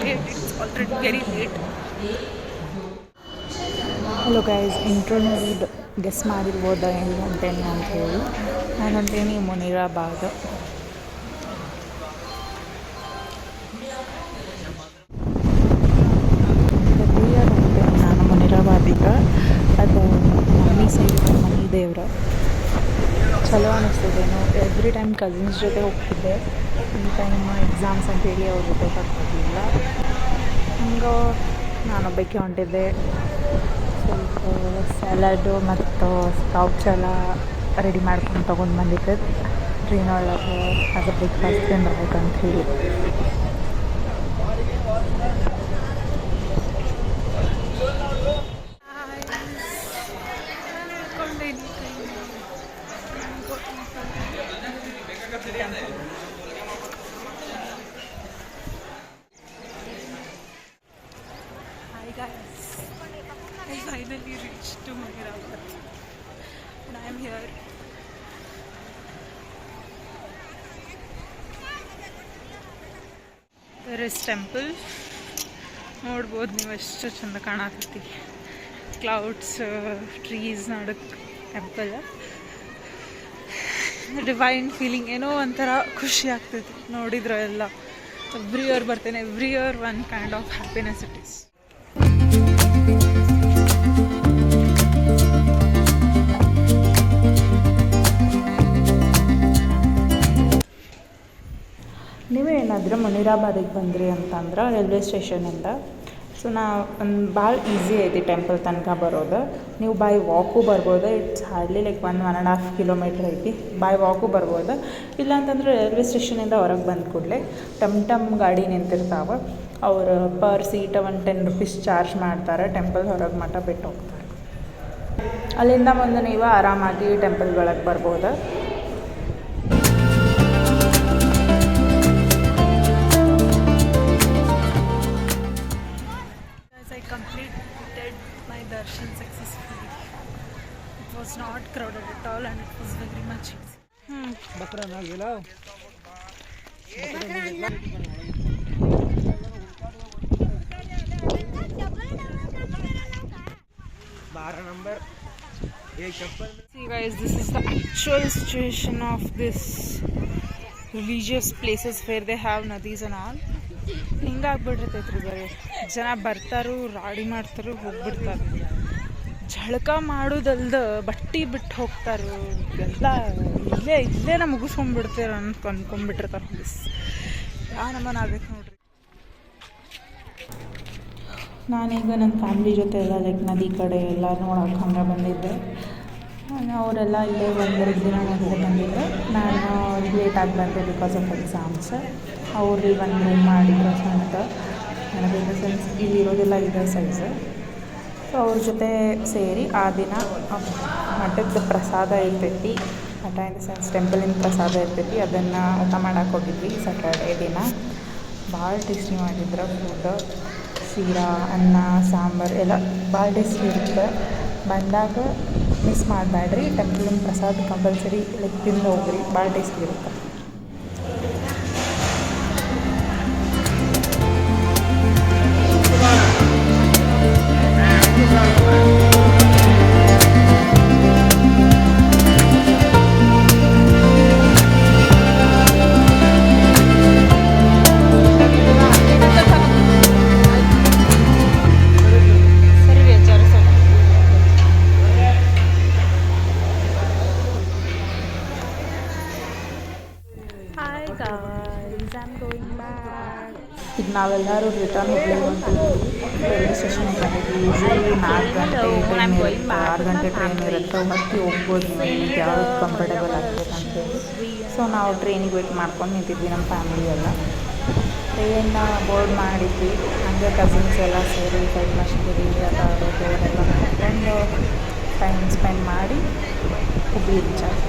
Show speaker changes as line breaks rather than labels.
late. It's already very late.
Hello guys, intro ನೋಡಿ guess ಮಾಡಿರ್ಬೋದ ಎಲ್ಲಿ ಹೊಂಟೇನಿ ಅಂತ ಹೇಳಿ. ನಾನು ಹೊಂಟೇನಿ ಮುನಿರಾಬಾದ್. ಎವ್ರಿಯರ್ ಹೊಂಟೇನಿ ನಾನು ಮುನಿರಾಬಾದಿಗೆ. ಅದು ಮಮ್ಮಿ ಸೈಡ್ ಮನೆ ದೇವ್ರ. ಚಲೋ ಅನ್ನಿಸ್ತದೇನು. ಎವ್ರಿ ಟೈಮ್ ಕಸಿನ್ಸ್ ಜೊತೆ ಹೋಗ್ತಿದ್ದೆ. ಈ ಟೈಮ್ ಎಕ್ಸಾಮ್ಸ್ ಅಂತೇಳಿ ಅವ್ರ ಜೊತೆ ಹೋಗ್ತಿದ್ದಿಲ್ಲ. ಹಂಗೆ ನಾನೊಬ್ಬಕ್ಕೆ ಹೊಂಟಿದ್ದೆ. ಸ್ವಲ್ಪ ಸ್ಯಾಲಡು ಮತ್ತು ಸ್ಪ್ರೌಟ್ಸ್ ಎಲ್ಲ ರೆಡಿ ಮಾಡ್ಕೊಂಡು ತೊಗೊಂಡು ಬಂದಿದ್ದೆ ಟ್ರೈನ್ ಒಳಗೆ ಆಸ್ ಅ ಬ್ರೇಕ್ಫಾಸ್ಟ್ ತಿನ್ಬೇಕಂತ ಹೇಳಿ.
Hi guys, I finally reached to Muneerabad and I am here. There is temple. ನೋಡ್ಬೋದು ನೀವು ಎಷ್ಟು ಚಂದ ಕಾಣತೈತಿ. ಕ್ಲೌಡ್ಸ್, ಟ್ರೀಸ್ ನಡುಕ್ಕೆ ಟೆಂಪಲ್. ಡಿವೈನ್ ಫೀಲಿಂಗ್, ಏನೋ ಒಂಥರ ಖುಷಿ ಆಗ್ತೈತಿ ನೋಡಿದ್ರೆ ಎಲ್ಲ. ಎವ್ರಿ ಇಯರ್ ಬರ್ತೇನೆ. Every year one kind of happiness it is.
ನೀವೇ ಏನಾದರೂ ಮುನಿರಾಬಾದಿಗೆ ಬಂದ್ರಿ ಅಂತಂದ್ರೆ ರೈಲ್ವೆ ಸ್ಟೇಷನಿಂದ ನಾ ಒಂದು ಭಾಳ ಈಸಿ ಐತಿ ಟೆಂಪಲ್ ತನಕ ಬರೋದು. ನೀವು ಬೈ ವಾಕು ಬರ್ಬೋದು. ಇಟ್ಸ್ ಹಾರ್ಡ್ಲಿ ಲೈಕ್ 1.5 ಕಿಲೋಮೀಟ್ರ್ ಐತಿ. ಬೈ ವಾಕು ಬರ್ಬೋದು. ಇಲ್ಲಾಂತಂದ್ರೆ ರೈಲ್ವೆ ಸ್ಟೇಷನಿಂದ ಹೊರಗೆ ಬಂದ ಕೂಡಲೇ ಟಮ್ ಗಾಡಿ ನಿಂತಿರ್ತಾವೆ. ಅವರು ಪರ್ ಸೀಟ್ ಒಂದು 10 ರೂಪೀಸ್ ಚಾರ್ಜ್ ಮಾಡ್ತಾರೆ. ಟೆಂಪಲ್ ಹೊರಗೆ ಮಠ ಬಿಟ್ಟು ಹೋಗ್ತಾರೆ. ಅಲ್ಲಿಂದ ಮುಂದೆ ನೀವು ಆರಾಮಾಗಿ ಟೆಂಪಲ್ ಒಳಗೆ ಬರ್ಬೋದು.
Completed my darshan successfully. It was not crowded at all and it was very much easy.
बकरा ना गेला 12 नंबर एक चप्पल.
See guys, this is the actual situation of this religious places where they have nadis and all. ಹಿಂಗಾಗ್ಬಿಟ್ಟಿರ್ತೈತ್ರಿ. ಬರೀ ಜನ ಬರ್ತಾರು, ರಾಡಿ ಮಾಡ್ತಾರು, ಹೋಗ್ಬಿಡ್ತಾರೆ. ಝಳಕ ಮಾಡೋದಲ್ದ ಬಟ್ಟೆ ಬಿಟ್ಟು ಹೋಗ್ತಾರೆ. ಎಲ್ಲ ಇಲ್ಲೇ ಮುಗಿಸ್ಕೊಂಡ್ಬಿಡ್ತೀರ ಅಂತ ಅಂದ್ಕೊಂಡ್ಬಿಟ್ಟಿರ್ತಾರೆ. ನಮ್ಮನ್ನ ಆಗೈತೆ ನೋಡ್ರಿ.
ನಾನೀಗ ನನ್ನ ಫ್ಯಾಮ್ಲಿ ಜೊತೆ ಎಲ್ಲ ಲೈಕ್ ನದಿ ಕಡೆ ಎಲ್ಲ ನೋಡೋಕೆ ಹಂಗೆ ಬಂದಿದ್ದೆ. ಅವರೆಲ್ಲ ಇಲ್ಲೇ 1-2 ದಿನ ಮೊದಲೇ ಬಂದಿದ್ದೆ. ನಾನು ಲೇಟಾಗಿ ಬಂದೆ ಬಿಕಾಸ್ ಆಫ್ ಎಕ್ಸಾಮ್ಸ್. ಅವ್ರಲ್ಲಿ ಒಂದು ರೂಮ್ ಮಾಡಿದ್ರು ಅಂತ ನನಗೆ ಸೆನ್ಸ್ ಇಲ್ಲಿರೋದೆಲ್ಲ ಇದೆ ಸೈಜ್. ಸೊ ಅವ್ರ ಜೊತೆ ಸೇರಿ ಆ ದಿನ ಮಠದ ಪ್ರಸಾದ ಇರ್ತೈತಿ. ಮಠ ಇನ್ ದ ಸೆನ್ಸ್ ಟೆಂಪಲಿನ ಪ್ರಸಾದ ಇರ್ತೈತಿ. ಅದನ್ನು ಊಟ ಮಾಡೋಕೆ ಹೋಗಿದ್ವಿ ಸ್ಯಾಟರ್ಡೇ ದಿನ. ಭಾಳ ಟೇಸ್ಟಿ ಮಾಡಿದ್ರು ಫುಡ್. ಶೀರಾ, ಅನ್ನ, ಸಾಂಬಾರು ಎಲ್ಲ ಭಾಳ ಟೇಸ್ಟಿ ಇರುತ್ತೆ. ಬಂದಾಗ ಮಿಸ್ ಮಾಡಬೇಡ್ರಿ. ಟೆಂಪಲಿನ ಪ್ರಸಾದ ಕಂಪಲ್ಸರಿ ಲೈಕ್ ತಿಂದು ಹೋಗ್ರಿ. ಭಾಳ ಟೇಸ್ಟಿ ಇರುತ್ತೆ. ಈಗ ನಾವೆಲ್ಲರೂ ರಿಟರ್ನ್ ಹೋಗ್ಲಿಕ್ಕೆ ಹೊಂಟಿದ್ವಿ. ರೈಲ್ವೆ ಸ್ಟೇಷನ್ಗೆ ಬಂದಿದ್ವಿ. ಯೂಶ್ವಲಿ 4 ಗಂಟೆ ಟ್ರೈನ್ ಇರುತ್ತೆ, 6 ಗಂಟೆ ಟ್ರೈನ್ ಇರುತ್ತೆ. ಹತ್ತಿ ಹೋಗ್ಬೋದು ನೀವು ನಿಮ್ಗೆ ಯಾವ್ದು ಕಂಫರ್ಟೇಬಲ್ ಆಗ್ತದೆ ಅಂತೇಳಿ. ಸೊ ನಾವು ಟ್ರೈನಿಗೆ ವೇಟ್ ಮಾಡ್ಕೊಂಡು ನಿಂತಿದ್ವಿ ನಮ್ಮ ಫ್ಯಾಮಿಲಿ ಎಲ್ಲ. ಟ್ರೈನ್ನ ಬೋರ್ಡ್ ಮಾಡಿದ್ವಿ. ಹಂಗೆ ಕಸಿನ್ಸ್ ಎಲ್ಲ ಸೇರಿ ಕೈಟ್ ಮಶ್ಗಿರಿ ಎಲ್ಲ ದೇವರೆಲ್ಲ ಮಾಡ್ಕೊಂಡು ಟೈಮ್ ಸ್ಪೆಂಡ್ ಮಾಡಿ ಹುಬ್ಬಳ್ಳಿ ರೀಚ್ ಆದ್ವಿ.